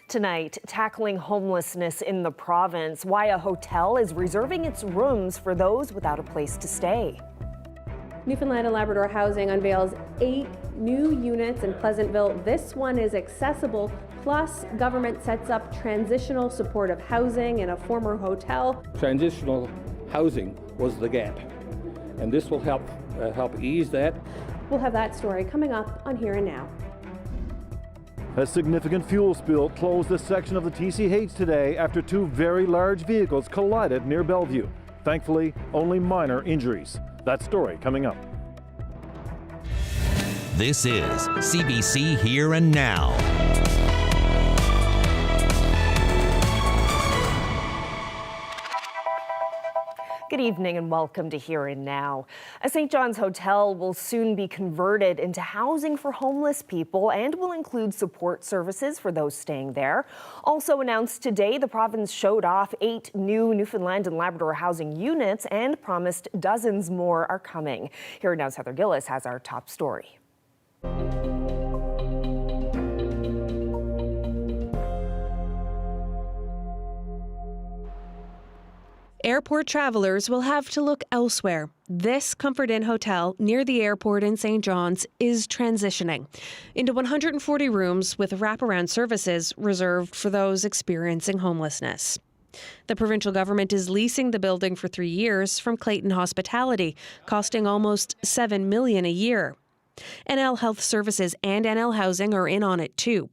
Tonight, tackling homelessness in the province, why a hotel is reserving its rooms for those without a place to stay. Newfoundland and Labrador Housing unveils 8 new units in Pleasantville. This one is accessible, plus government sets up transitional supportive housing in a former hotel. Transitional housing was the gap, and this will help ease that. We'll have that story coming up on Here and Now. A significant fuel spill closed a section of the TCH today after 2 very large vehicles collided near Bellevue. Thankfully, only minor injuries. That story coming up. This is CBC Here and Now. Good evening and welcome to Here and Now. A St. John's hotel will soon be converted into housing for homeless people and will include support services for those staying there. Also announced today, the province showed off 8 new Newfoundland and Labrador housing units and promised dozens more are coming. Here and Now's Heather Gillis has our top story. Airport travelers will have to look elsewhere. This Comfort Inn hotel near the airport in St. John's is transitioning into 140 rooms with wraparound services reserved for those experiencing homelessness. The provincial government is leasing the building for 3 years from Clayton Hospitality, costing almost $7 million a year. NL Health Services and NL Housing are in on it too.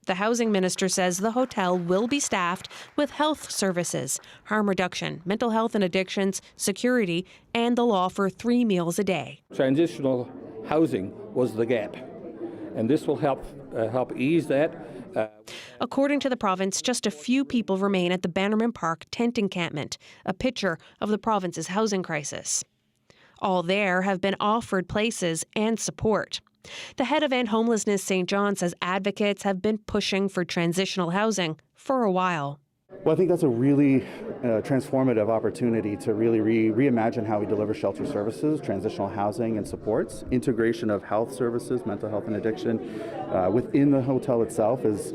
The housing minister says the hotel will be staffed with health services, harm reduction, mental health and addictions, security, and the law for 3 meals a day. Transitional housing was the gap, and this will help ease that. According to the province, just a few people remain at the Bannerman Park tent encampment, a picture of the province's housing crisis. All there have been offered places and support. The head of End Homelessness St. John says advocates have been pushing for transitional housing for a while. Well, I think that's a really transformative opportunity to really reimagine how we deliver shelter services, transitional housing and supports. Integration of health services, mental health and addiction within the hotel itself is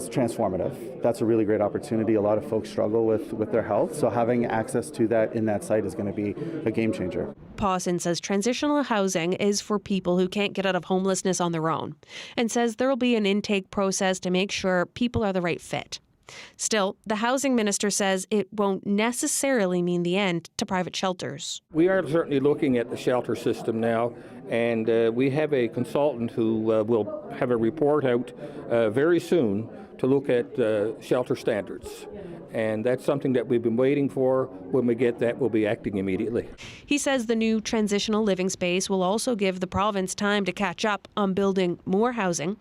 transformative. That's a really great opportunity. A lot of folks struggle with their health, so having access to that in that site is going to be a game changer. Pawson says transitional housing is for people who can't get out of homelessness on their own, and says there will be an intake process to make sure people are the right fit. Still, the housing minister says it won't necessarily mean the end to private shelters. We are certainly looking at the shelter system now, and we have a consultant who will have a report out very soon to look at shelter standards. And that's something that we've been waiting for. When we get that, we'll be acting immediately. He says the new transitional living space will also give the province time to catch up on building more housing.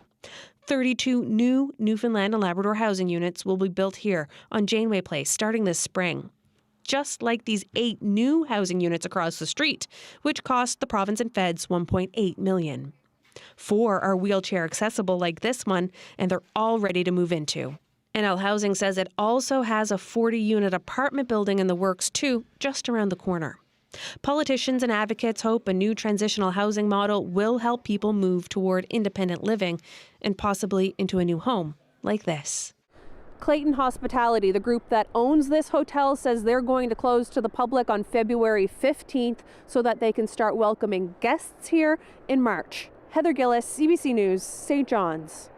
32 new Newfoundland and Labrador housing units will be built here on Janeway Place starting this spring. Just like these 8 new housing units across the street, which cost the province and feds $1.8 million. 4 are wheelchair accessible like this one, and they're all ready to move into. NL Housing says it also has a 40-unit apartment building in the works too, just around the corner. Politicians and advocates hope a new transitional housing model will help people move toward independent living and possibly into a new home like this. Clayton Hospitality, the group that owns this hotel, says they're going to close to the public on February 15th so that they can start welcoming guests here in March. Heather Gillis, CBC News, St. John's.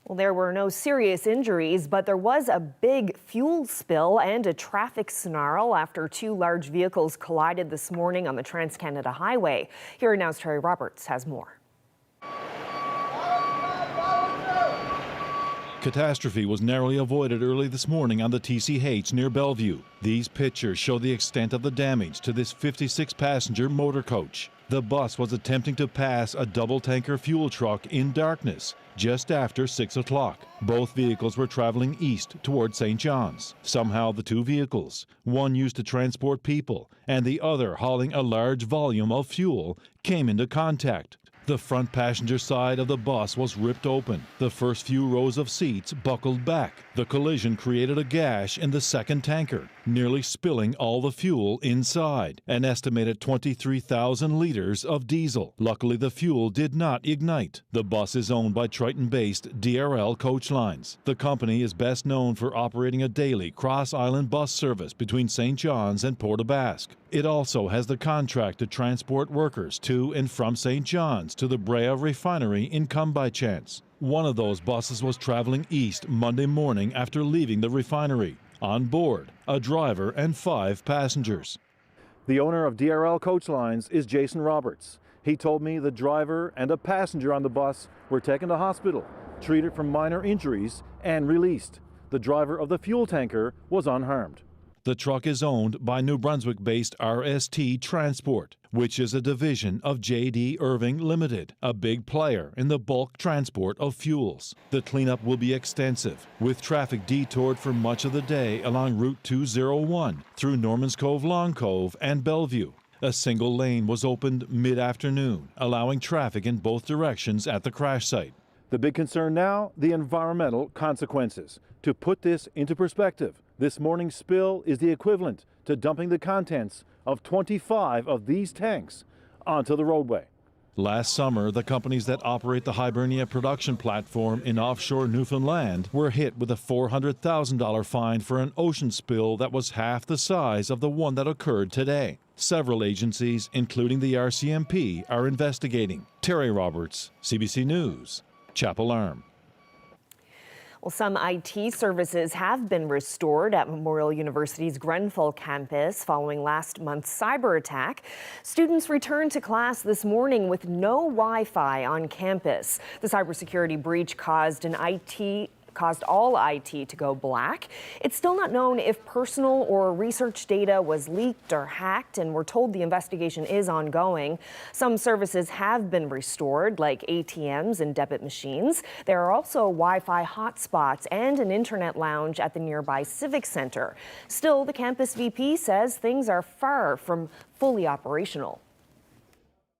Well, there were no serious injuries, but there was a big fuel spill and a traffic snarl after 2 large vehicles collided this morning on the Trans-Canada Highway. Here Now's Terry Roberts has more. Catastrophe was narrowly avoided early this morning on the TCH near Bellevue. These pictures show the extent of the damage to this 56-passenger motor coach. The bus was attempting to pass a double-tanker fuel truck in darkness just after 6 o'clock. Both vehicles were traveling east toward St. John's. Somehow the 2 vehicles, one used to transport people and the other hauling a large volume of fuel, came into contact. The front passenger side of the bus was ripped open. The first few rows of seats buckled back. The collision created a gash in the second tanker, nearly spilling all the fuel inside, an estimated 23,000 liters of diesel. Luckily, the fuel did not ignite. The bus is owned by Triton-based DRL Coach Lines. The company is best known for operating a daily cross-island bus service between St. John's and Port aux Basques. It also has the contract to transport workers to and from St. John's to the Brea refinery in Come By Chance. One of those buses was traveling east Monday morning after leaving the refinery. On board, a driver and 5 passengers. The owner of DRL Coach Lines is Jason Roberts. He told me the driver and a passenger on the bus were taken to hospital, treated for minor injuries, and released. The driver of the fuel tanker was unharmed. The truck is owned by New Brunswick-based RST Transport, which is a division of J.D. Irving Limited, a big player in the bulk transport of fuels. The cleanup will be extensive, with traffic detoured for much of the day along Route 201 through Norman's Cove, Long Cove, and Bellevue. A single lane was opened mid-afternoon, allowing traffic in both directions at the crash site. The big concern now, the environmental consequences. To put this into perspective, this morning's spill is the equivalent to dumping the contents of 25 of these tanks onto the roadway. Last summer, the companies that operate the Hibernia production platform in offshore Newfoundland were hit with a $400,000 fine for an ocean spill that was half the size of the one that occurred today. Several agencies, including the RCMP, are investigating. Terry Roberts, CBC News, Chapel Arm. Well, some IT services have been restored at Memorial University's Grenfell campus following last month's cyber attack. Students returned to class this morning with no Wi-Fi on campus. The cybersecurity breach caused all IT to go black. It's still not known if personal or research data was leaked or hacked, and we're told the investigation is ongoing. Some services have been restored, like ATMs and debit machines. There are also Wi-Fi hotspots and an internet lounge at the nearby Civic Center. Still, the campus VP says things are far from fully operational.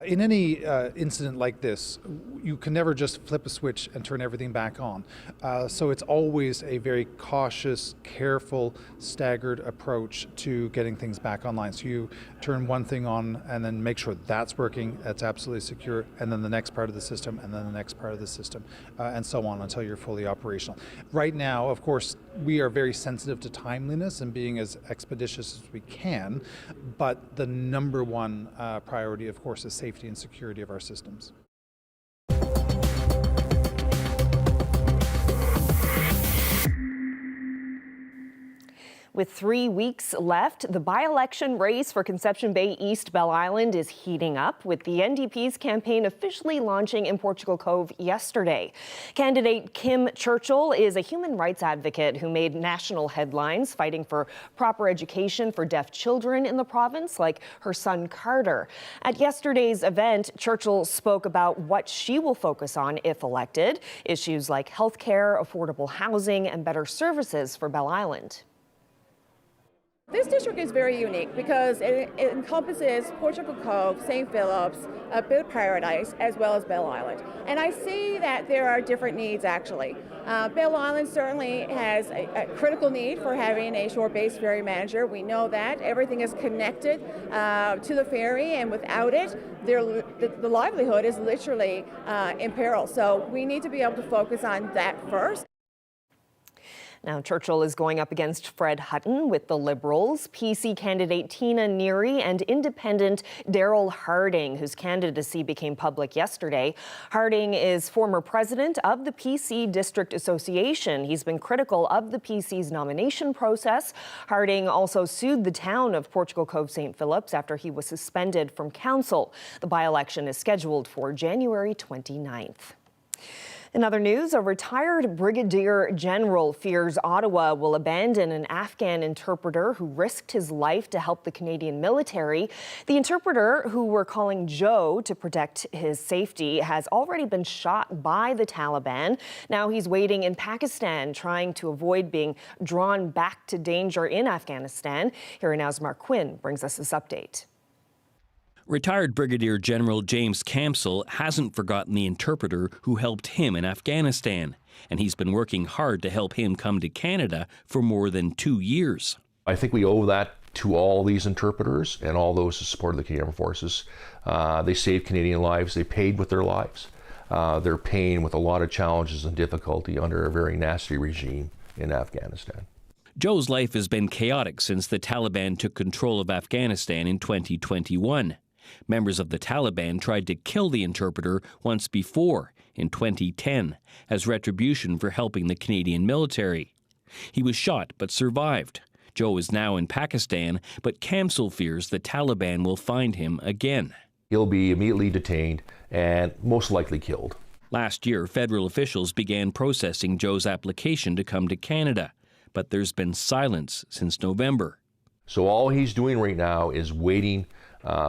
In any incident like this, you can never just flip a switch and turn everything back on. So it's always a very cautious, careful, staggered approach to getting things back online. So you turn one thing on and then make sure that's working, that's absolutely secure, and then the next part of the system, and then the next part of the system, and so on until you're fully operational. Right now, of course, we are very sensitive to timeliness and being as expeditious as we can, but the number one priority, of course, is safety and security of our systems. With 3 weeks left, the by-election race for Conception Bay East Bell Island is heating up, with the NDP's campaign officially launching in Portugal Cove yesterday. Candidate Kim Churchill is a human rights advocate who made national headlines fighting for proper education for deaf children in the province, like her son Carter. At yesterday's event, Churchill spoke about what she will focus on if elected, issues like healthcare, affordable housing, and better services for Bell Island. This district is very unique because it encompasses Portugal Cove, St. Philip's, Bill Paradise, as well as Bell Island. And I see that there are different needs, actually. Bell Island certainly has a critical need for having a shore-based ferry manager. We know that. Everything is connected to the ferry, and without it, the livelihood is literally in peril. So we need to be able to focus on that first. Now, Churchill is going up against Fred Hutton with the Liberals, PC candidate Tina Neary, and independent Daryl Harding, whose candidacy became public yesterday. Harding is former president of the PC District Association. He's been critical of the PC's nomination process. Harding also sued the town of Portugal Cove St. Philip's after he was suspended from council. The by-election is scheduled for January 29th. In other news, a retired brigadier general fears Ottawa will abandon an Afghan interpreter who risked his life to help the Canadian military. The interpreter, who we're calling Joe to protect his safety, has already been shot by the Taliban. Now he's waiting in Pakistan, trying to avoid being drawn back to danger in Afghanistan. Here Now's Mark Quinn brings us this update. Retired Brigadier General James Camsell hasn't forgotten the interpreter who helped him in Afghanistan, and he's been working hard to help him come to Canada for more than 2 years. I think we owe that to all these interpreters and all those who supported the Canadian Armed Forces. They saved Canadian lives. They paid with their lives. They're paying with a lot of challenges and difficulty under a very nasty regime in Afghanistan. Joe's life has been chaotic since the Taliban took control of Afghanistan in 2021. Members of the Taliban tried to kill the interpreter once before, in 2010, as retribution for helping the Canadian military. He was shot but survived. Joe is now in Pakistan, but Camsell fears the Taliban will find him again. He'll be immediately detained and most likely killed. Last year, federal officials began processing Joe's application to come to Canada, but there's been silence since November. So all he's doing right now is waiting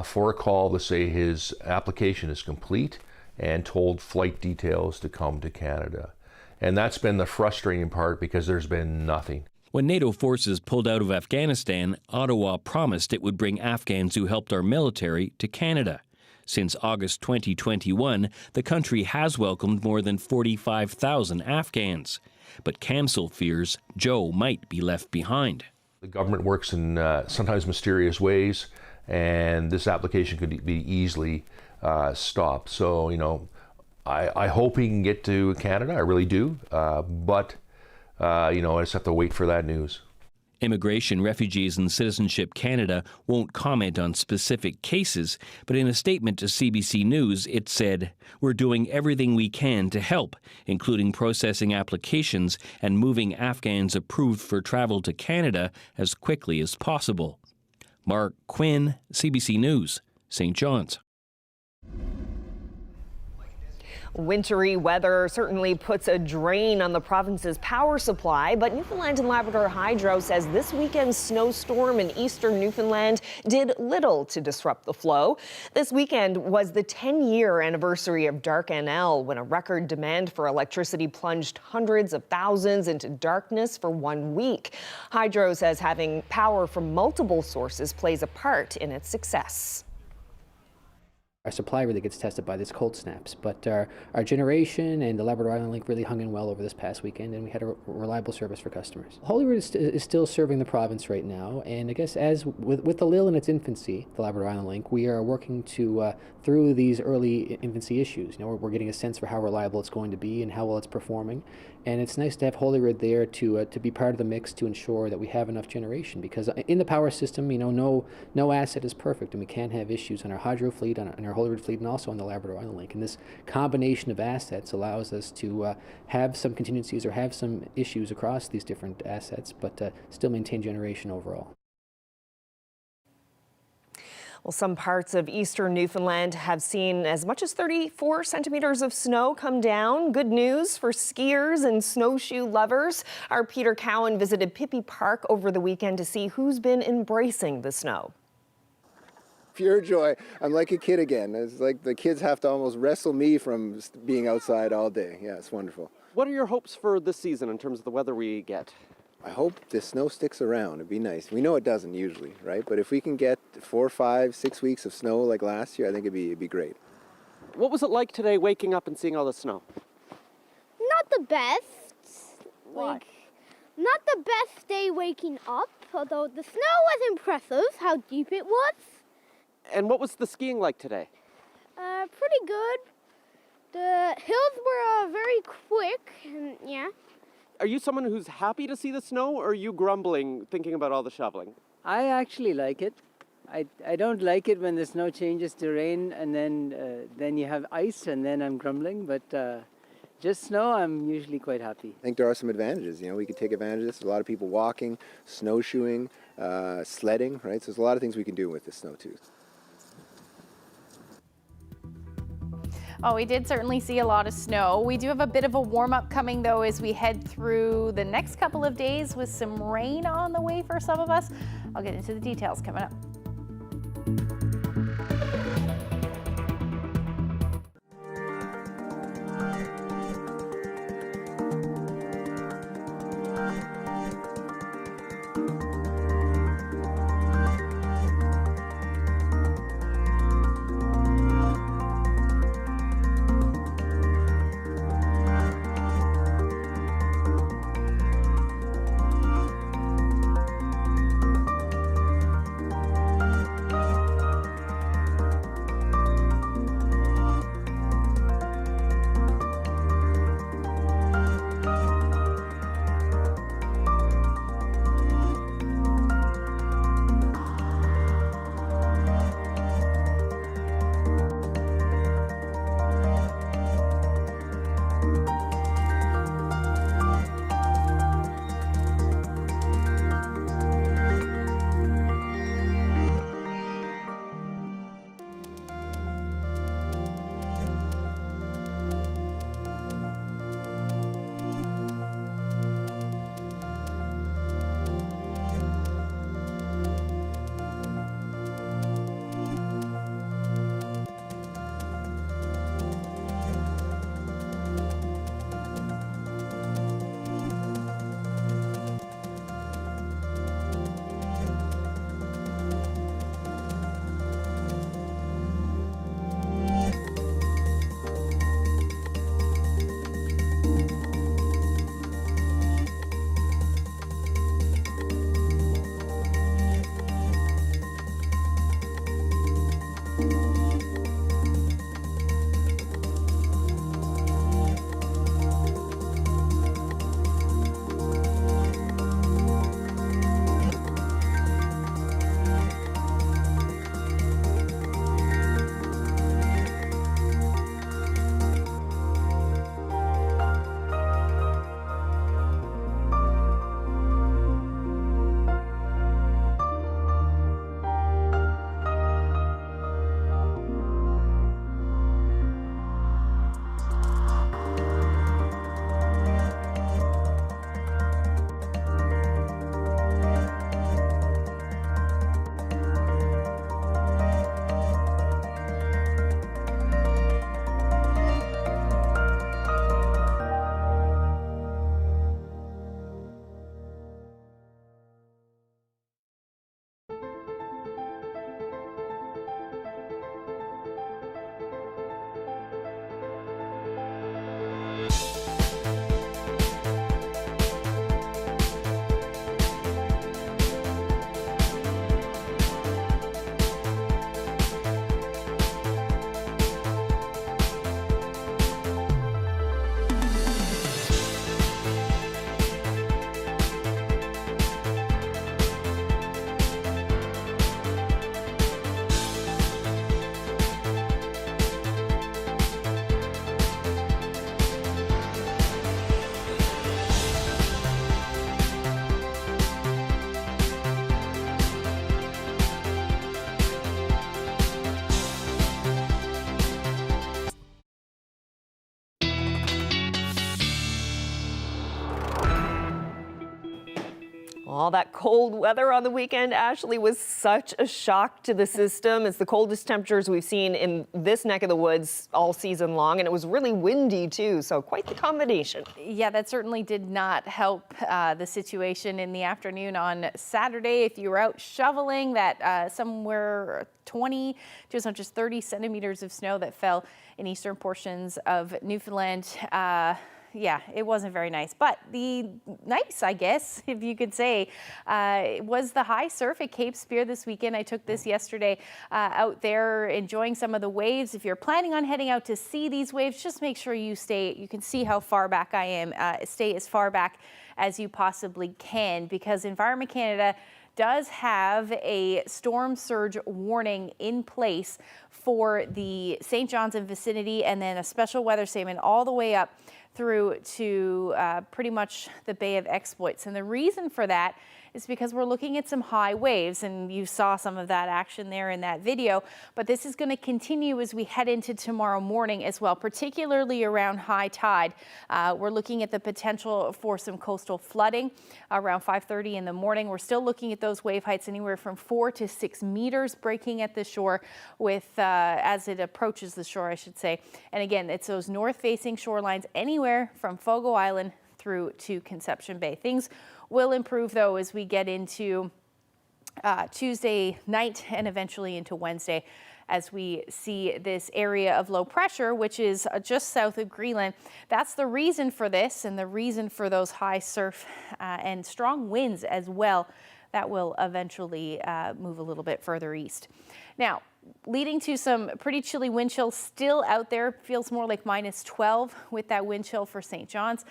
for a call to say his application is complete and told flight details to come to Canada. And that's been the frustrating part because there's been nothing. When NATO forces pulled out of Afghanistan, Ottawa promised it would bring Afghans who helped our military to Canada. Since August 2021, the country has welcomed more than 45,000 Afghans. But Camsell fears Joe might be left behind. The government works in sometimes mysterious ways, and this application could be easily stopped. So, I hope he can get to Canada. I really do. But I just have to wait for that news. Immigration, Refugees and Citizenship Canada won't comment on specific cases, but in a statement to CBC News, it said, "We're doing everything we can to help, including processing applications and moving Afghans approved for travel to Canada as quickly as possible." Mark Quinn, CBC News, St. John's. Wintry weather certainly puts a drain on the province's power supply, but Newfoundland and Labrador Hydro says this weekend's snowstorm in eastern Newfoundland did little to disrupt the flow. This weekend was the 10-year anniversary of Dark NL, when a record demand for electricity plunged hundreds of thousands into darkness for 1 week. Hydro says having power from multiple sources plays a part in its success. Our supply really gets tested by these cold snaps, but our generation and the Labrador Island Link really hung in well over this past weekend, and we had a reliable service for customers. Holyrood is still serving the province right now, and I guess as with the LIL in its infancy, the Labrador Island Link, we are working to through these early infancy issues. We're getting a sense for how reliable it's going to be and how well it's performing, and it's nice to have Holyrood there to be part of the mix to ensure that we have enough generation, because in the power system, no asset is perfect, and we can have issues on our hydro fleet, on our Holyrood fleet, and also on the Labrador Island Link. And this combination of assets allows us to have some contingencies or have some issues across these different assets, but still maintain generation overall. Well, some parts of eastern Newfoundland have seen as much as 34 centimeters of snow come down. Good news for skiers and snowshoe lovers. Our Peter Cowan visited Pippi Park over the weekend to see who's been embracing the snow. Pure joy. I'm like a kid again. It's like the kids have to almost wrestle me from being outside all day. Yeah, it's wonderful. What are your hopes for this season in terms of the weather we get? I hope the snow sticks around. It'd be nice. We know it doesn't usually, right? But if we can get 4, 5, 6 weeks of snow like last year, I think it'd be great. What was it like today waking up and seeing all the snow? Not the best. Why? Not the best day waking up, although the snow was impressive, how deep it was. And what was the skiing like today? Pretty good. The hills were very quick, and yeah. Are you someone who's happy to see the snow, or are you grumbling, thinking about all the shoveling? I actually like it. I don't like it when the snow changes to rain, and then you have ice, and then I'm grumbling, but just snow, I'm usually quite happy. I think there are some advantages. We could take advantage of this. There's a lot of people walking, snowshoeing, sledding, right? So there's a lot of things we can do with the snow too. Oh, we did certainly see a lot of snow. We do have a bit of a warm-up coming, though, as we head through the next couple of days with some rain on the way for some of us. I'll get into the details coming up. All that cold weather on the weekend, Ashley, was such a shock to the system. It's the coldest temperatures we've seen in this neck of the woods all season long, and it was really windy too, so quite the combination. Yeah, that certainly did not help the situation in the afternoon on Saturday. If you were out shoveling, that somewhere 20 to as much as 30 centimeters of snow that fell in eastern portions of Newfoundland. Yeah, it wasn't very nice, but the nice, I guess, if you could say, was the high surf at Cape Spear this weekend. I took this yesterday out there enjoying some of the waves. If you're planning on heading out to see these waves, just make sure you stay. You can see how far back I am. Stay as far back as you possibly can, because Environment Canada does have a storm surge warning in place for the St. John's and vicinity, and then a special weather statement all the way up through to pretty much the Bay of Exploits. And the reason for that is because we're looking at some high waves, and you saw some of that action there in that video. But this is going to continue as we head into tomorrow morning as well, particularly around high tide. We're looking at the potential for some coastal flooding around 5:30 in the morning. We're still looking at those wave heights anywhere from 4 to 6 meters breaking at the shore with as it approaches the shore, I should say. And again, it's those north-facing shorelines anywhere from Fogo Island through to Conception Bay. Things will improve, though, as we get into Tuesday night and eventually into Wednesday, as we see this area of low pressure, which is just south of Greenland. That's the reason for this, and the reason for those high surf and strong winds as well. That will eventually move a little bit further east. Now, leading to some pretty chilly wind chill still out there. Feels more like -12 with that wind chill for St. John's.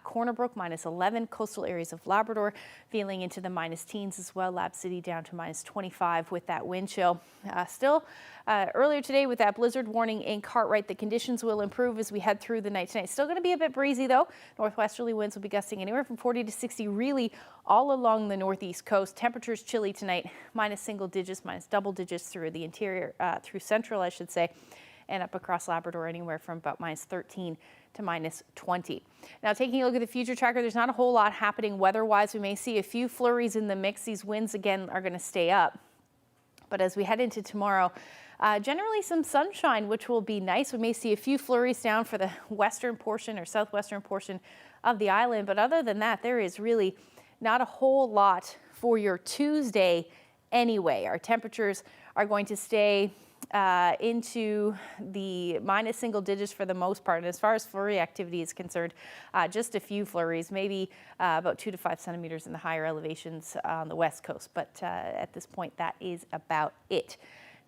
Corner Brook -11. Coastal areas of Labrador feeling into the minus teens as well. Lab City down to -25 with that wind chill. Still earlier today with that blizzard warning in Cartwright, the conditions will improve as we head through the night tonight. Still going to be a bit breezy though. Northwesterly winds will be gusting anywhere from 40 to 60 really all along the northeast coast. Temperatures chilly tonight, minus single digits, minus double digits through the interior, through central, I should say, and up across Labrador anywhere from about -13 to -20. Now, taking a look at the future tracker, there's not a whole lot happening weather-wise. We may see a few flurries in the mix. These winds again are going to stay up. But as we head into tomorrow, generally some sunshine, which will be nice. We may see a few flurries down for the western portion or southwestern portion of the island. But other than that, there is really not a whole lot for your Tuesday anyway. Our temperatures are going to stay into the minus single digits for the most part. And as far as flurry activity is concerned, just a few flurries, maybe about 2 to 5 centimeters in the higher elevations on the west coast. But at this point, that is about it.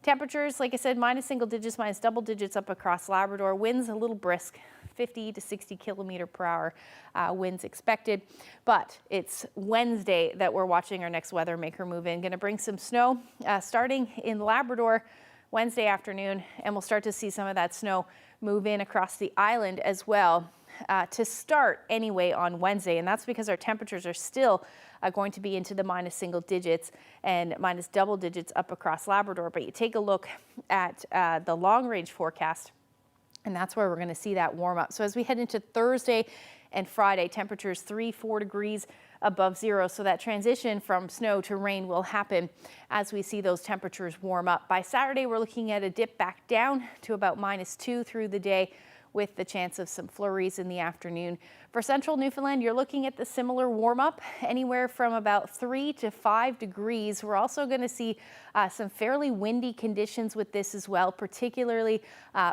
Temperatures, like I said, minus single digits, minus double digits up across Labrador. Winds a little brisk, 50 to 60 kilometer per hour winds expected. But it's Wednesday that we're watching our next weather maker move in. Going to bring some snow starting in Labrador Wednesday afternoon, and we'll start to see some of that snow move in across the island as well to start anyway on Wednesday. And that's because our temperatures are still going to be into the minus single digits and minus double digits up across Labrador. But you take a look at the long range forecast, and that's where we're going to see that warm up. So as we head into Thursday and Friday, temperatures 3-4 degrees above zero. So that transition from snow to rain will happen as we see those temperatures warm up. By Saturday, we're looking at a dip back down to about -2 through the day, with the chance of some flurries in the afternoon. For central Newfoundland, you're looking at the similar warm up, anywhere from about 3 to 5 degrees. We're also going to see some fairly windy conditions with this as well, particularly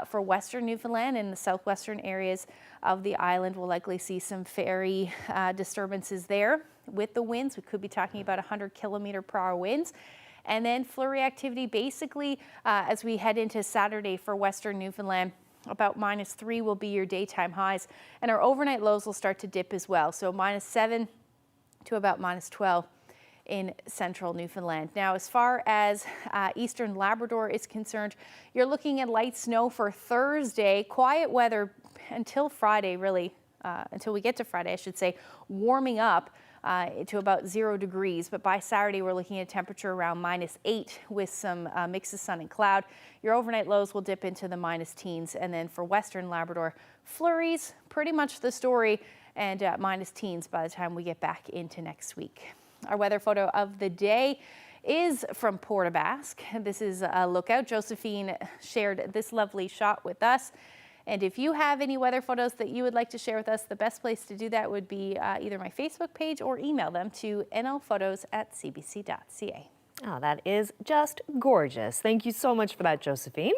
for western Newfoundland and the southwestern areas of the island. We'll likely see some ferry disturbances there with the winds. We could be talking about 100 kilometer per hour winds. And then flurry activity basically as we head into Saturday for western Newfoundland. About -3 will be your daytime highs, and our overnight lows will start to dip as well. So -7 to about -12 in central Newfoundland. Now, as far as eastern Labrador is concerned, you're looking at light snow for Thursday, quiet weather until Friday, really, until we get to Friday, I should say, warming up to about 0 degrees. But by Saturday, we're looking at a temperature around -8 with some mix of sun and cloud. Your overnight lows will dip into the minus teens. And then for western Labrador, flurries, pretty much the story, and minus teens by the time we get back into next week. Our weather photo of the day is from Port aux Basques. This is a lookout. Josephine shared this lovely shot with us. And if you have any weather photos that you would like to share with us, the best place to do that would be either my Facebook page or email them to nlphotos@cbc.ca. Oh, that is just gorgeous. Thank you so much for that, Josephine.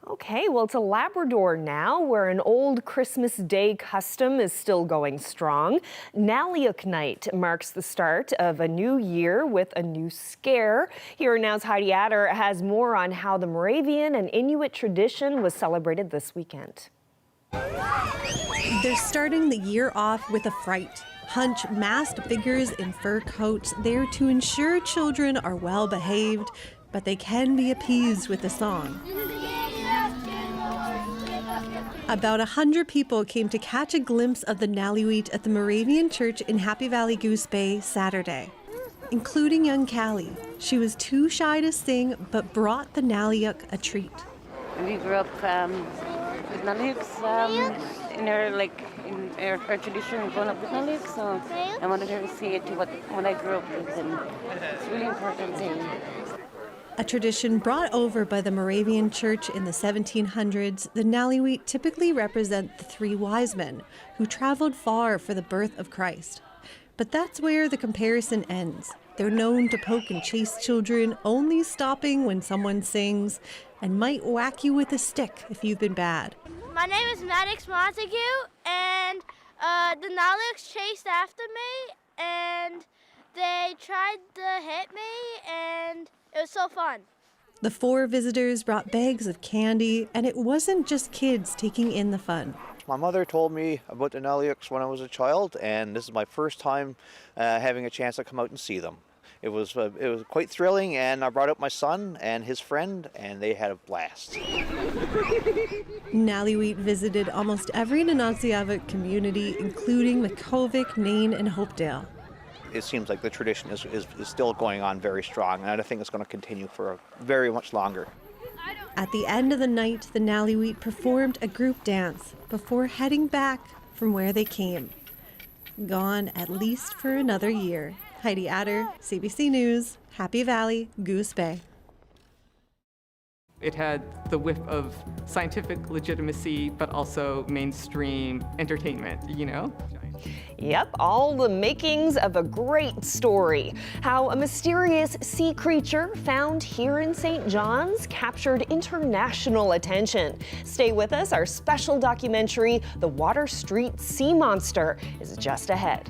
Okay, well, to Labrador now, where an old Christmas Day custom is still going strong. Naliuk Night marks the start of a new year with a new scare. Here Now's Heidi Adder has more on how the Moravian and Inuit tradition was celebrated this weekend. They're starting the year off with a fright. Hunch masked figures in fur coats there to ensure children are well behaved, but they can be appeased with a song. About 100 people came to catch a glimpse of the Naliuit at the Moravian Church in Happy Valley Goose Bay Saturday, including young Callie. She was too shy to sing, but brought the Naliuk a treat. We grew up with Naliuks in our tradition growing up with Naliuks, so I wanted her to see it to what I grew up with, and it's really important thing. A tradition brought over by the Moravian Church in the 1700s, the Naliuit typically represent the three wise men who traveled far for the birth of Christ. But that's where the comparison ends. They're known to poke and chase children, only stopping when someone sings, and might whack you with a stick if you've been bad. My name is Maddox Montague, and the Naliuks chased after me, and they tried to hit me, and it was so fun. The four visitors brought bags of candy, and it wasn't just kids taking in the fun. My mother told me about the Naliuks when I was a child, and this is my first time having a chance to come out and see them. It was quite thrilling, and I brought up my son and his friend, and they had a blast. Naliuit visited almost every Nanatsiavut community, including Makhovik, Nain, and Hopedale. It seems like the tradition is still going on very strong, and I think it's going to continue for very much longer. At the end of the night, the Naliuit performed a group dance before heading back from where they came. Gone at least for another year. Heidi Adder, CBC News, Happy Valley, Goose Bay. It had the whiff of scientific legitimacy, but also mainstream entertainment, you know? Yep, all the makings of a great story. How a mysterious sea creature found here in St. John's captured international attention. Stay with us, our special documentary, The Water Street Sea Monster, is just ahead.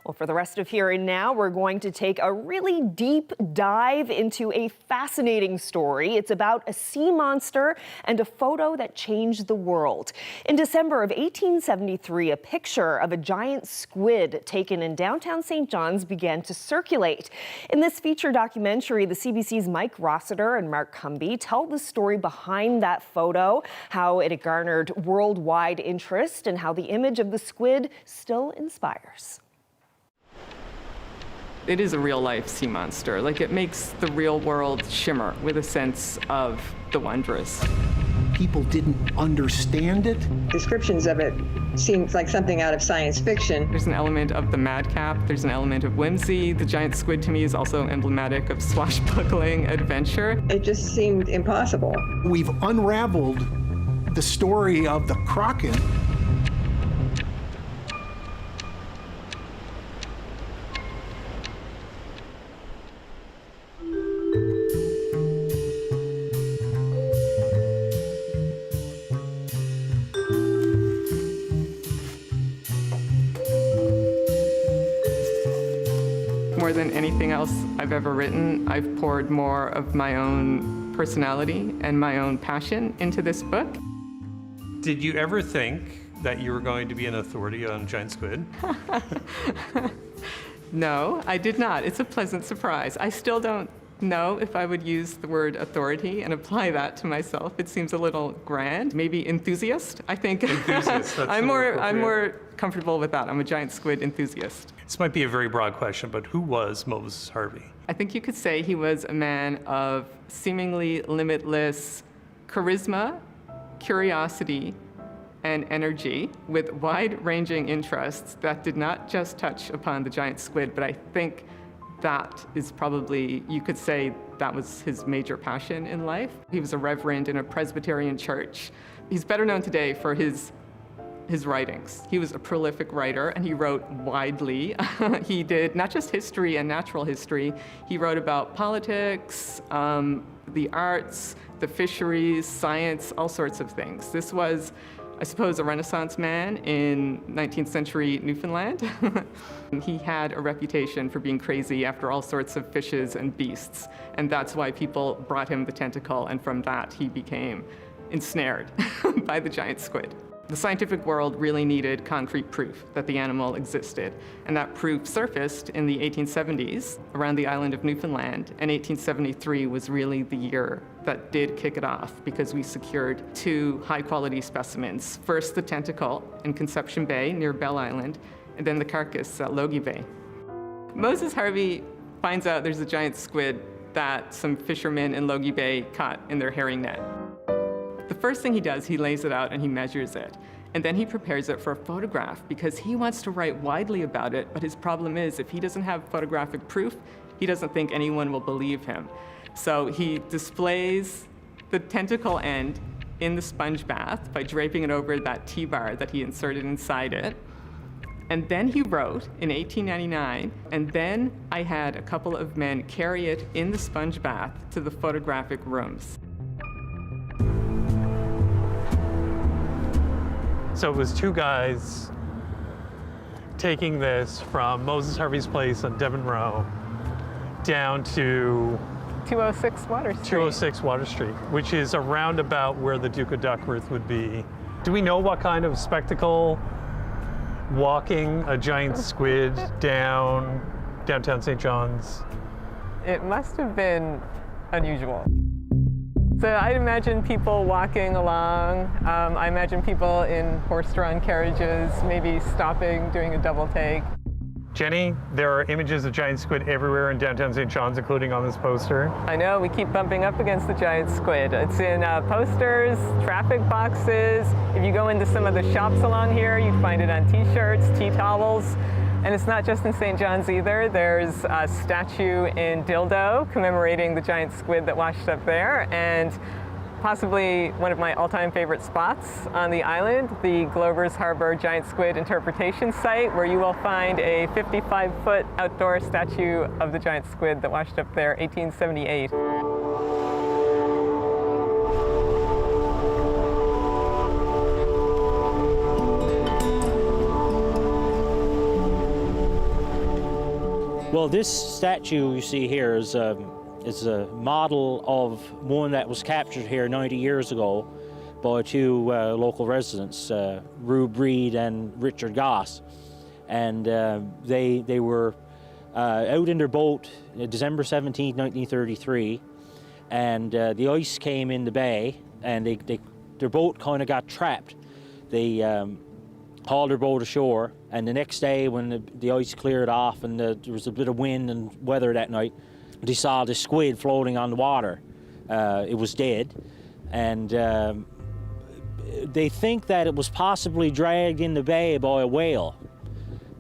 Well, for the rest of Here and Now, we're going to take a really deep dive into a fascinating story. It's about a sea monster and a photo that changed the world. In December of 1873, a picture of a giant squid taken in downtown St. John's began to circulate. In this feature documentary, the CBC's Mike Rossiter and Mark Cumby tell the story behind that photo, how it garnered worldwide interest, and how the image of the squid still inspires. It is a real-life sea monster. Like, it makes the real world shimmer with a sense of the wondrous. People didn't understand it. Descriptions of it seems like something out of science fiction. There's an element of the madcap. There's an element of whimsy. The giant squid, to me, is also emblematic of swashbuckling adventure. It just seemed impossible. We've unraveled the story of the Kraken. More than anything else I've ever written, I've poured more of my own personality and my own passion into this book. Did you ever think that you were going to be an authority on giant squid? No, I did not. It's a pleasant surprise. I still don't know if I would use the word authority and apply that to myself. It seems a little grand. Maybe enthusiast, I think. Enthusiast, that's I'm appropriate. more comfortable with that. I'm a giant squid enthusiast. This might be a very broad question, but who was Moses Harvey? I think you could say he was a man of seemingly limitless charisma, curiosity, and energy with wide-ranging interests that did not just touch upon the giant squid, but I think that is probably, you could say, that was his major passion in life. He was a reverend in a Presbyterian church. He's better known today for his writings. He was a prolific writer, and he wrote widely. He did not just history and natural history. He wrote about politics, the arts, the fisheries, science, all sorts of things. This was, I suppose, a Renaissance man in 19th century Newfoundland. He had a reputation for being crazy after all sorts of fishes and beasts, and that's why people brought him the tentacle, and from that he became ensnared by the giant squid. The scientific world really needed concrete proof that the animal existed, and that proof surfaced in the 1870s around the island of Newfoundland, and 1873 was really the year that did kick it off because we secured 2 high-quality specimens. First, the tentacle in Conception Bay near Bell Island, and then the carcass at Logie Bay. Moses Harvey finds out there's a giant squid that some fishermen in Logie Bay caught in their herring net. The first thing he does, he lays it out and he measures it. And then he prepares it for a photograph because he wants to write widely about it, but his problem is if he doesn't have photographic proof, he doesn't think anyone will believe him. So he displays the tentacle end in the sponge bath by draping it over that T-bar that he inserted inside it. And then he wrote in 1899, and then I had a couple of men carry it in the sponge bath to the photographic rooms. So it was 2 guys taking this from Moses Harvey's place on Devon Row down to 206 Water Street. 206 Water Street, which is around about where the Duke of Duckworth would be. Do we know what kind of spectacle walking a giant squid downtown St. John's? It must have been unusual. So I imagine people walking along. I imagine people in horse-drawn carriages, maybe stopping, doing a double take. Jenny, there are images of giant squid everywhere in downtown St. John's, including on this poster. I know, we keep bumping up against the giant squid. It's in posters, traffic boxes. If you go into some of the shops along here, you'd find it on t-shirts, tea towels. And it's not just in St. John's either. There's a statue in Dildo commemorating the giant squid that washed up there, and possibly one of my all-time favorite spots on the island, the Glover's Harbor Giant Squid Interpretation Site, where you will find a 55-foot outdoor statue of the giant squid that washed up there 1878. Well, this statue you see here is a model of one that was captured here 90 years ago by two local residents, Rube Reed and Richard Goss. And they were out in their boat December 17, 1933, and the ice came in the bay, and their boat kind of got trapped. They hauled their boat ashore, and the next day when the ice cleared off and there was a bit of wind and weather that night, they saw the squid floating on the water. It was dead, and they think that it was possibly dragged in the bay by a whale.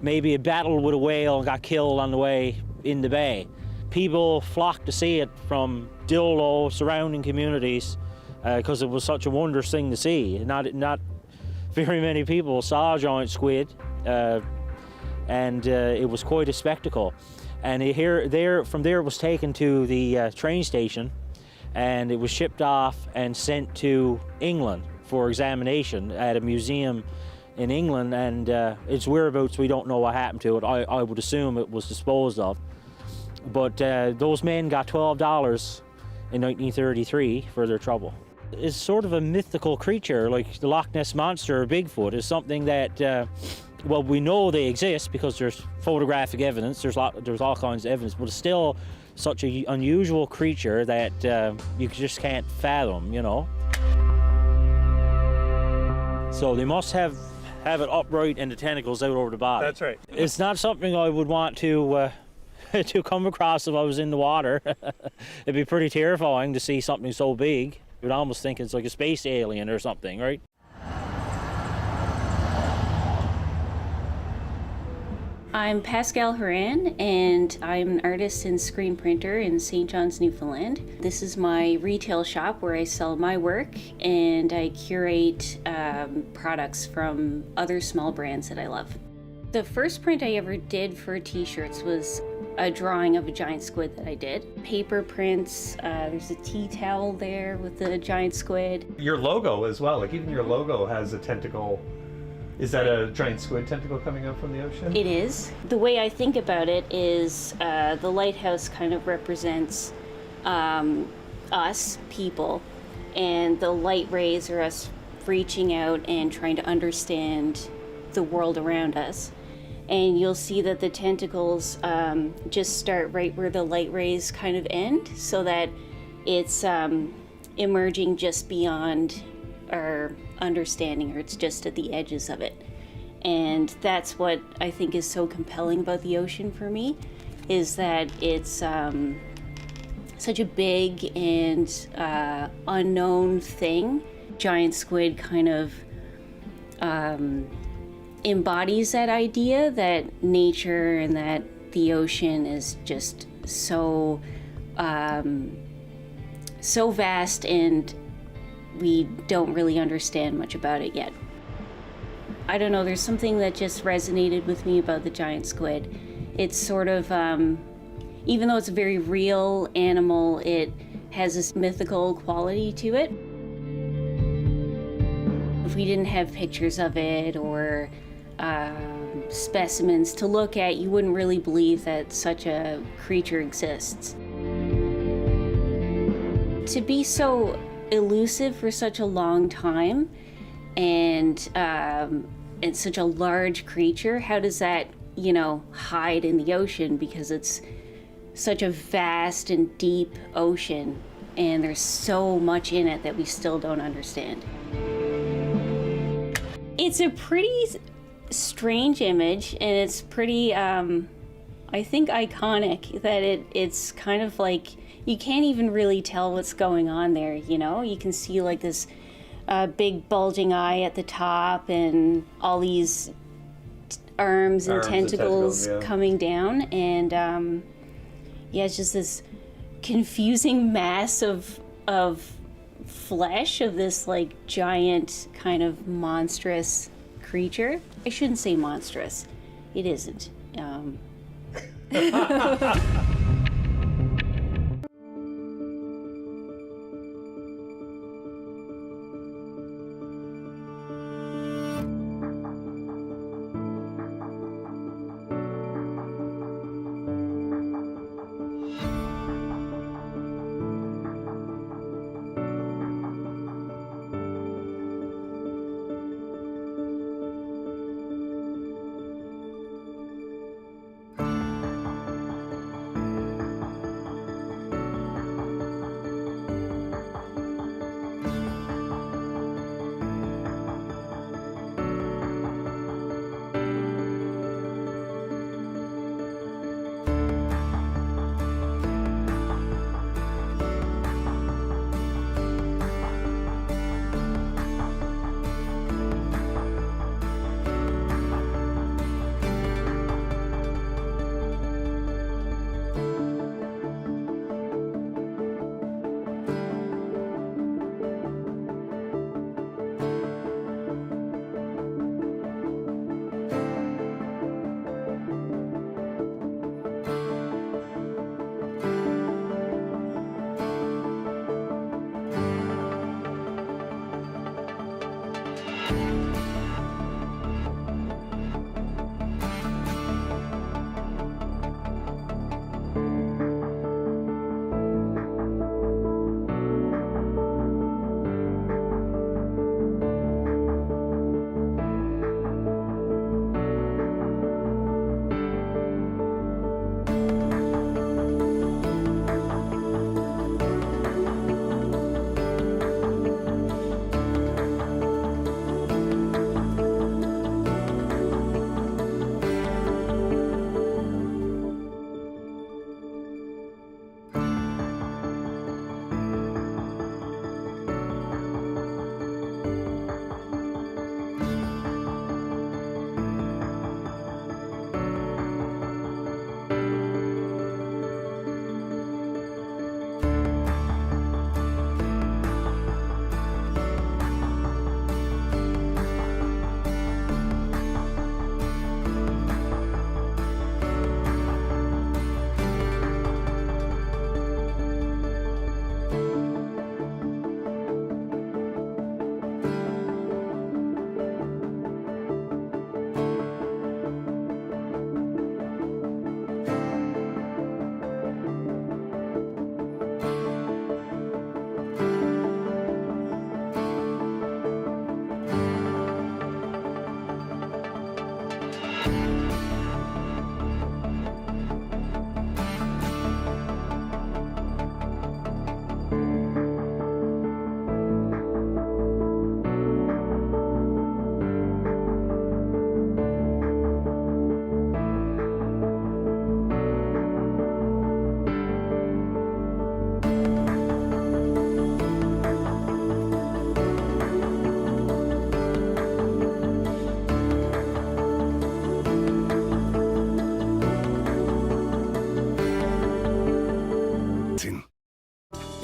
Maybe it battled with a whale and got killed on the way in the bay. People flocked to see it from Dildo, surrounding communities, because it was such a wondrous thing to see. Not very many people saw a giant squid, and it was quite a spectacle. And from there it was taken to the train station, and it was shipped off and sent to England for examination at a museum in England, and its whereabouts, we don't know what happened to it. I would assume it was disposed of. But those men got $12 in 1933 for their trouble. It's sort of a mythical creature, like the Loch Ness Monster or Bigfoot is something that, well, we know they exist because there's photographic evidence, there's all kinds of evidence, but it's still such an unusual creature that you just can't fathom, you know. So they must have it upright and the tentacles out over the body. That's right. It's not something I would want to to come across if I was in the water. It'd be pretty terrifying to see something so big. You'd almost think it's like a space alien or something, right? I'm Pascal Horan, and I'm an artist and screen printer in St. John's, Newfoundland. This is my retail shop where I sell my work, and I curate products from other small brands that I love. The first print I ever did for t-shirts was a drawing of a giant squid that I did. Paper prints, there's a tea towel there with the giant squid. Your logo as well, like even your logo has a tentacle. Is that a giant squid tentacle coming out from the ocean? It is. The way I think about it is the lighthouse kind of represents us, people, and the light rays are us reaching out and trying to understand the world around us. And you'll see that the tentacles just start right where the light rays kind of end, so that it's emerging just beyond our understanding, or it's just at the edges of it. And that's what I think is so compelling about the ocean for me, is that it's such a big and unknown thing. Giant squid kind of embodies that idea that nature and that the ocean is just so so vast, and we don't really understand much about it yet. I don't know, there's something that just resonated with me about the giant squid. It's sort of, even though it's a very real animal, it has this mythical quality to it. If we didn't have pictures of it or specimens to look at, you wouldn't really believe that such a creature exists. To be so elusive for such a long time, and such a large creature, how does that, you know, hide in the ocean? Because it's such a vast and deep ocean, and there's so much in it that we still don't understand. It's a pretty strange image, and it's pretty, I think, iconic, that it's kind of like, you can't even really tell what's going on there, you know? You can see like this big bulging eye at the top and all these arms and tentacles coming down, and yeah, it's just this confusing mass of flesh of this like giant kind of monstrous creature. I shouldn't say monstrous. It isn't.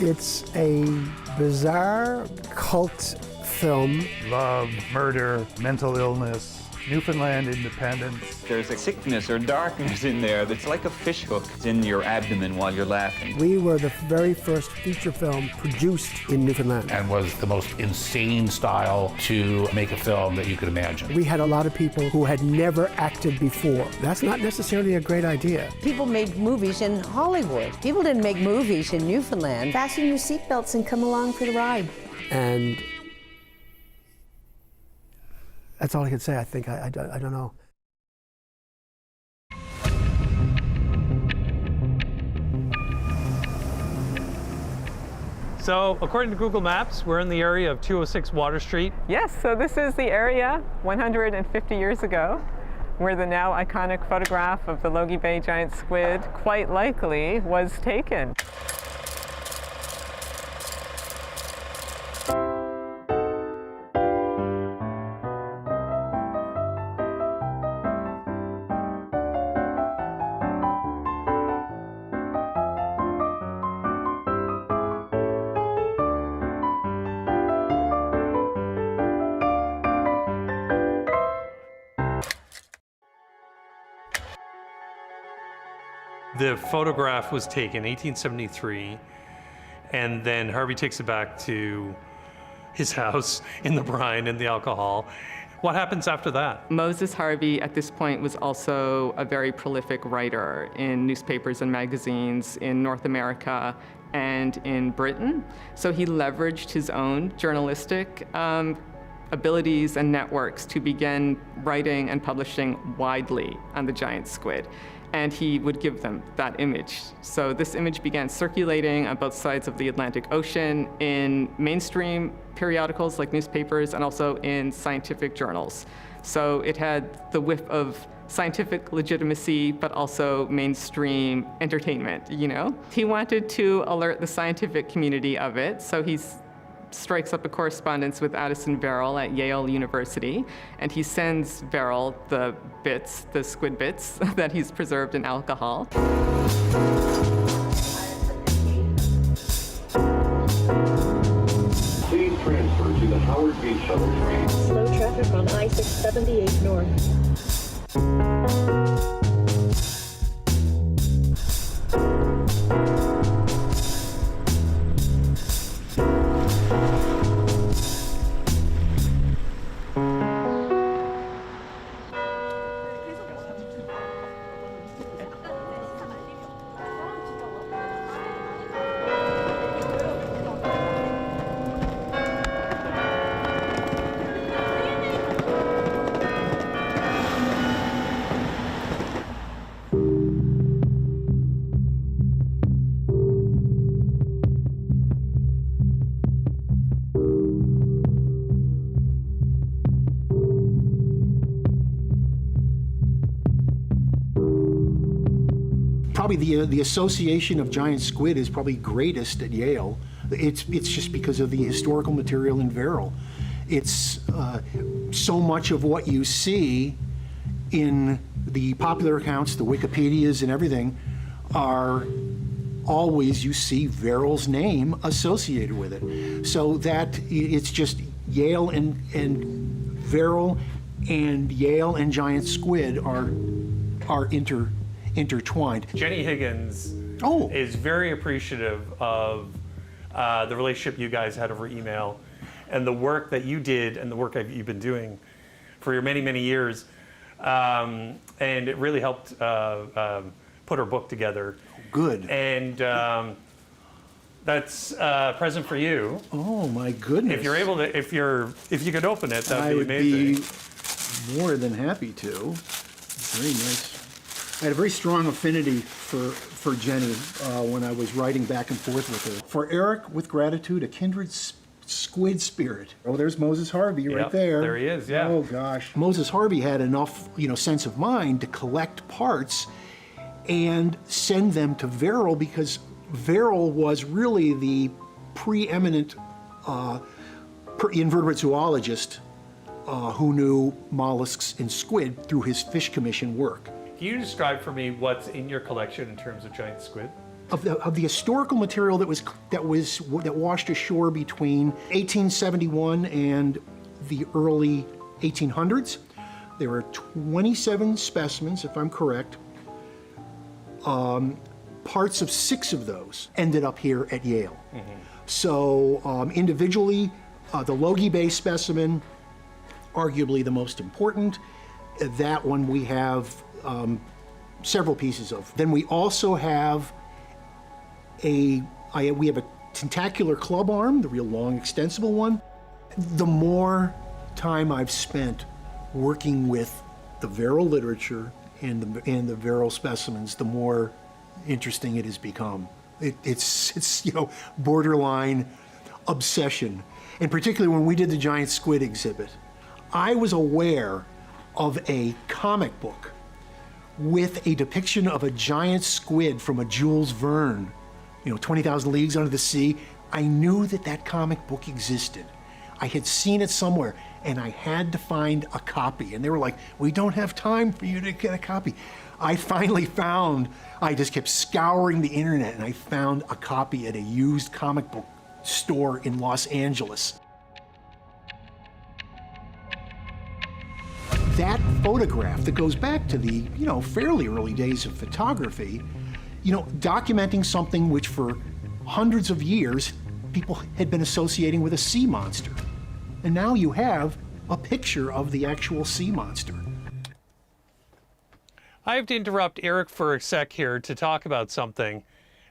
It's a bizarre cult film. Love, murder, mental illness, Newfoundland independence. There's a sickness or darkness in there that's like a fish hook in your abdomen while you're laughing. We were the very first feature film produced in Newfoundland. And was the most insane style to make a film that you could imagine. We had a lot of people who had never acted before. That's not necessarily a great idea. People made movies in Hollywood. People didn't make movies in Newfoundland. Fasten your seatbelts and come along for the ride. And that's all I can say, I think. I don't know. So, according to Google Maps, we're in the area of 206 Water Street. Yes, so this is the area 150 years ago where the now iconic photograph of the Logie Bay giant squid quite likely was taken. The photograph was taken 1873, and then Harvey takes it back to his house in the brine and the alcohol. What happens after that? Moses Harvey at this point was also a very prolific writer in newspapers and magazines in North America and in Britain. So he leveraged his own journalistic abilities and networks to begin writing and publishing widely on the giant squid. And he would give them that image. So this image began circulating on both sides of the Atlantic Ocean in mainstream periodicals like newspapers and also in scientific journals. So it had the whiff of scientific legitimacy, but also mainstream entertainment, you know? He wanted to alert the scientific community of it, so he strikes up a correspondence with Addison Verrill at Yale University, and he sends Verrill the bits, the squid bits, that he's preserved in alcohol. Please transfer to the Howard Beach shuttle train. Slow traffic on I-678 North. Probably the association of giant squid is probably greatest at Yale. It's just because of the historical material in Verrill. It's so much of what you see in the popular accounts, the Wikipedias and everything, are always, you see Verrill's name associated with it. So that it's just Yale and Verrill and Yale and giant squid are intertwined. Jenny Higgins is very appreciative of the relationship you guys had over email and the work that you did and the work you've been doing for your many, many years. And it really helped put her book together. Good. And that's a present for you. Oh my goodness. If you're able to, if you could open it, that'd be amazing. I would be more than happy to. Very nice. I had a very strong affinity for Jenny when I was writing back and forth with her. For Eric, with gratitude, a kindred squid spirit. Oh, there's Moses Harvey right there. There he is, yeah. Oh gosh. Moses Harvey had enough, sense of mind to collect parts and send them to Verrill, because Verrill was really the preeminent invertebrate zoologist who knew mollusks and squid through his fish commission work. Can you describe for me what's in your collection in terms of giant squid? Of the historical material that washed ashore between 1871 and the early 1800s, there are 27 specimens, if I'm correct. Parts of 6 of those ended up here at Yale. Mm-hmm. So individually, the Logie Bay specimen, arguably the most important. That one we have several pieces of. Then we also have we have a tentacular club arm, the real long extensible one. The more time I've spent working with the Verrill literature and the Verrill specimens, the more interesting it has become. It's borderline obsession. And particularly when we did the giant squid exhibit, I was aware of a comic book with a depiction of a giant squid from a Jules Verne, 20,000 Leagues Under the Sea. I knew that comic book existed. I had seen it somewhere, and I had to find a copy. And they were like, we don't have time for you to get a copy. I finally I just kept scouring the internet, and I found a copy at a used comic book store in Los Angeles. That photograph that goes back to the, fairly early days of photography documenting something which for hundreds of years people had been associating with a sea monster. And now you have a picture of the actual sea monster. I have to interrupt Eric for a sec here to talk about something,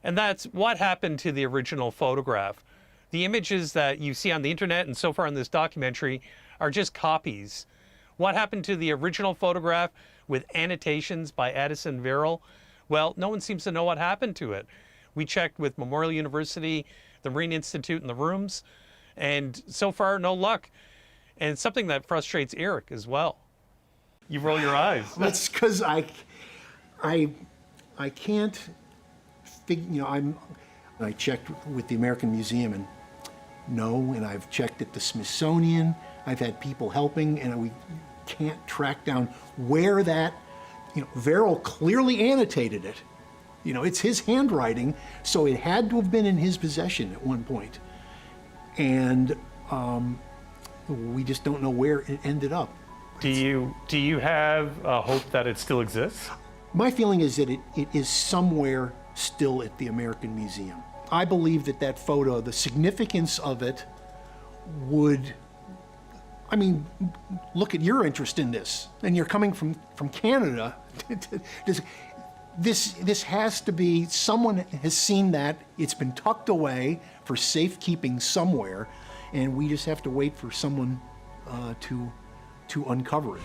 and that's what happened to the original photograph. The images that you see on the internet and so far in this documentary are just copies. What happened to the original photograph with annotations by Addison Verrill? Well, no one seems to know what happened to it. We checked with Memorial University, the Marine Institute, and the rooms, and so far, no luck. And it's something that frustrates Eric as well. You roll your eyes. That's because I can't figure, I checked with the American Museum and no, and I've checked at the Smithsonian. I've had people helping, and we can't track down where that, Verrill clearly annotated it. It's his handwriting, so it had to have been in his possession at one point. And we just don't know where it ended up. Do you have hope that it still exists? My feeling is that it is somewhere still at the American Museum. I believe that photo, the significance of it would, look at your interest in this, and you're coming from Canada. This has to be, someone has seen that, it's been tucked away for safekeeping somewhere, and we just have to wait for someone to uncover it.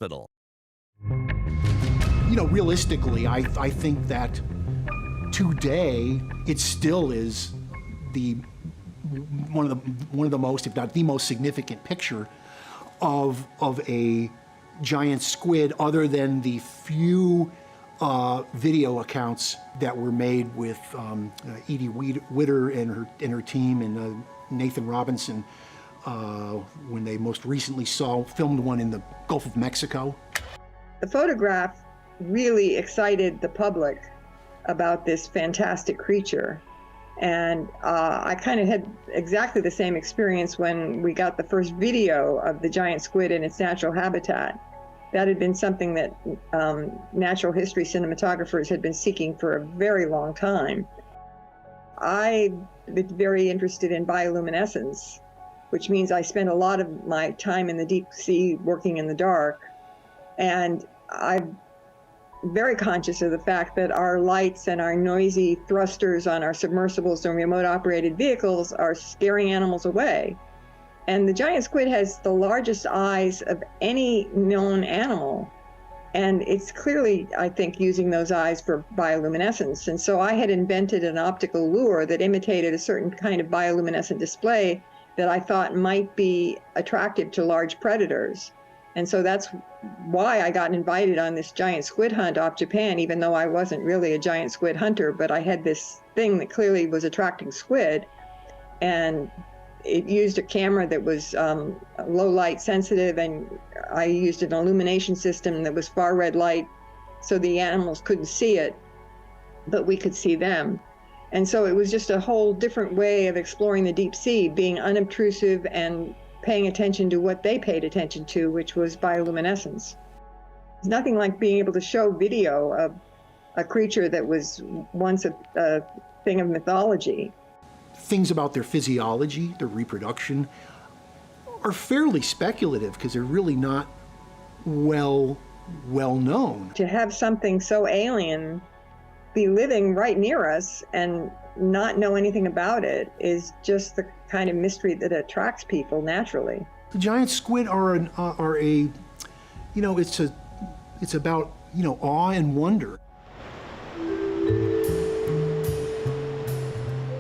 Hospital. You know, realistically, I think that today it still is one of the most, if not the most significant picture of a giant squid, other than the few video accounts that were made with Edie Witter and her team and Nathan Robinson when they most recently filmed one in the Gulf of Mexico. The photograph really excited the public about this fantastic creature. And I kind of had exactly the same experience when we got the first video of the giant squid in its natural habitat. That had been something that natural history cinematographers had been seeking for a very long time. I've been very interested in bioluminescence, which means I spend a lot of my time in the deep sea working in the dark. And I'm very conscious of the fact that our lights and our noisy thrusters on our submersibles and remote operated vehicles are scaring animals away. And the giant squid has the largest eyes of any known animal. And it's clearly, I think, using those eyes for bioluminescence. And so I had invented an optical lure that imitated a certain kind of bioluminescent display that I thought might be attractive to large predators. And so that's why I got invited on this giant squid hunt off Japan, even though I wasn't really a giant squid hunter, but I had this thing that clearly was attracting squid. And it used a camera that was low light sensitive, and I used an illumination system that was far red light, so the animals couldn't see it, but we could see them. And so it was just a whole different way of exploring the deep sea, being unobtrusive and paying attention to what they paid attention to, which was bioluminescence. There's nothing like being able to show video of a creature that was once a thing of mythology. Things about their physiology, their reproduction, are fairly speculative because they're really not well known. To have something so alien be living right near us and not know anything about it is just the kind of mystery that attracts people naturally. The giant squid are a, you know, it's about, you know, awe and wonder.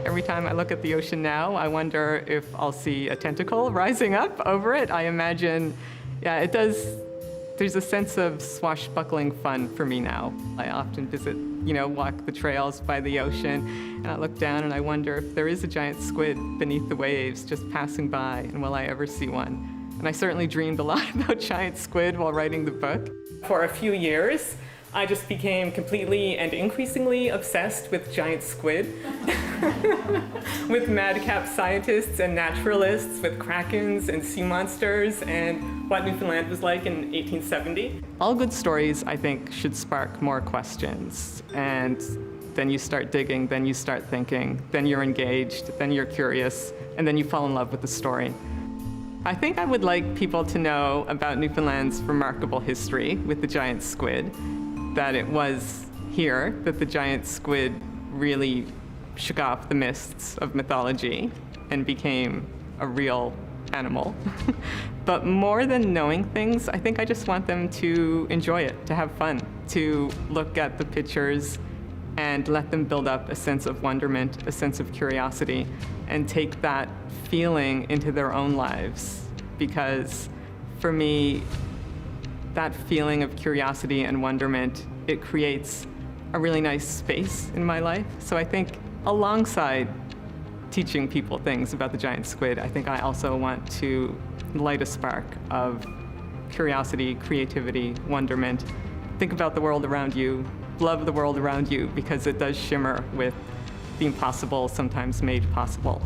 Every time I look at the ocean now, I wonder if I'll see a tentacle rising up over it. I imagine, yeah, it does. There's a sense of swashbuckling fun for me now. I often visit, you know, walk the trails by the ocean, and I look down and I wonder if there is a giant squid beneath the waves just passing by, and will I ever see one? And I certainly dreamed a lot about giant squid while writing the book. For a few years, I just became completely and increasingly obsessed with giant squid, with madcap scientists and naturalists, with krakens and sea monsters, and what Newfoundland was like in 1870. All good stories, I think, should spark more questions. And then you start digging, then you start thinking, then you're engaged, then you're curious, and then you fall in love with the story. I think I would like people to know about Newfoundland's remarkable history with the giant squid, that it was here that the giant squid really shook off the mists of mythology and became a real animal. But more than knowing things, I think I just want them to enjoy it, to have fun, to look at the pictures and let them build up a sense of wonderment, a sense of curiosity, and take that feeling into their own lives. Because for me, that feeling of curiosity and wonderment, it creates a really nice space in my life. So I think alongside teaching people things about the giant squid, I think I also want to light a spark of curiosity, creativity, wonderment. Think about the world around you, love the world around you, because it does shimmer with the impossible sometimes made possible.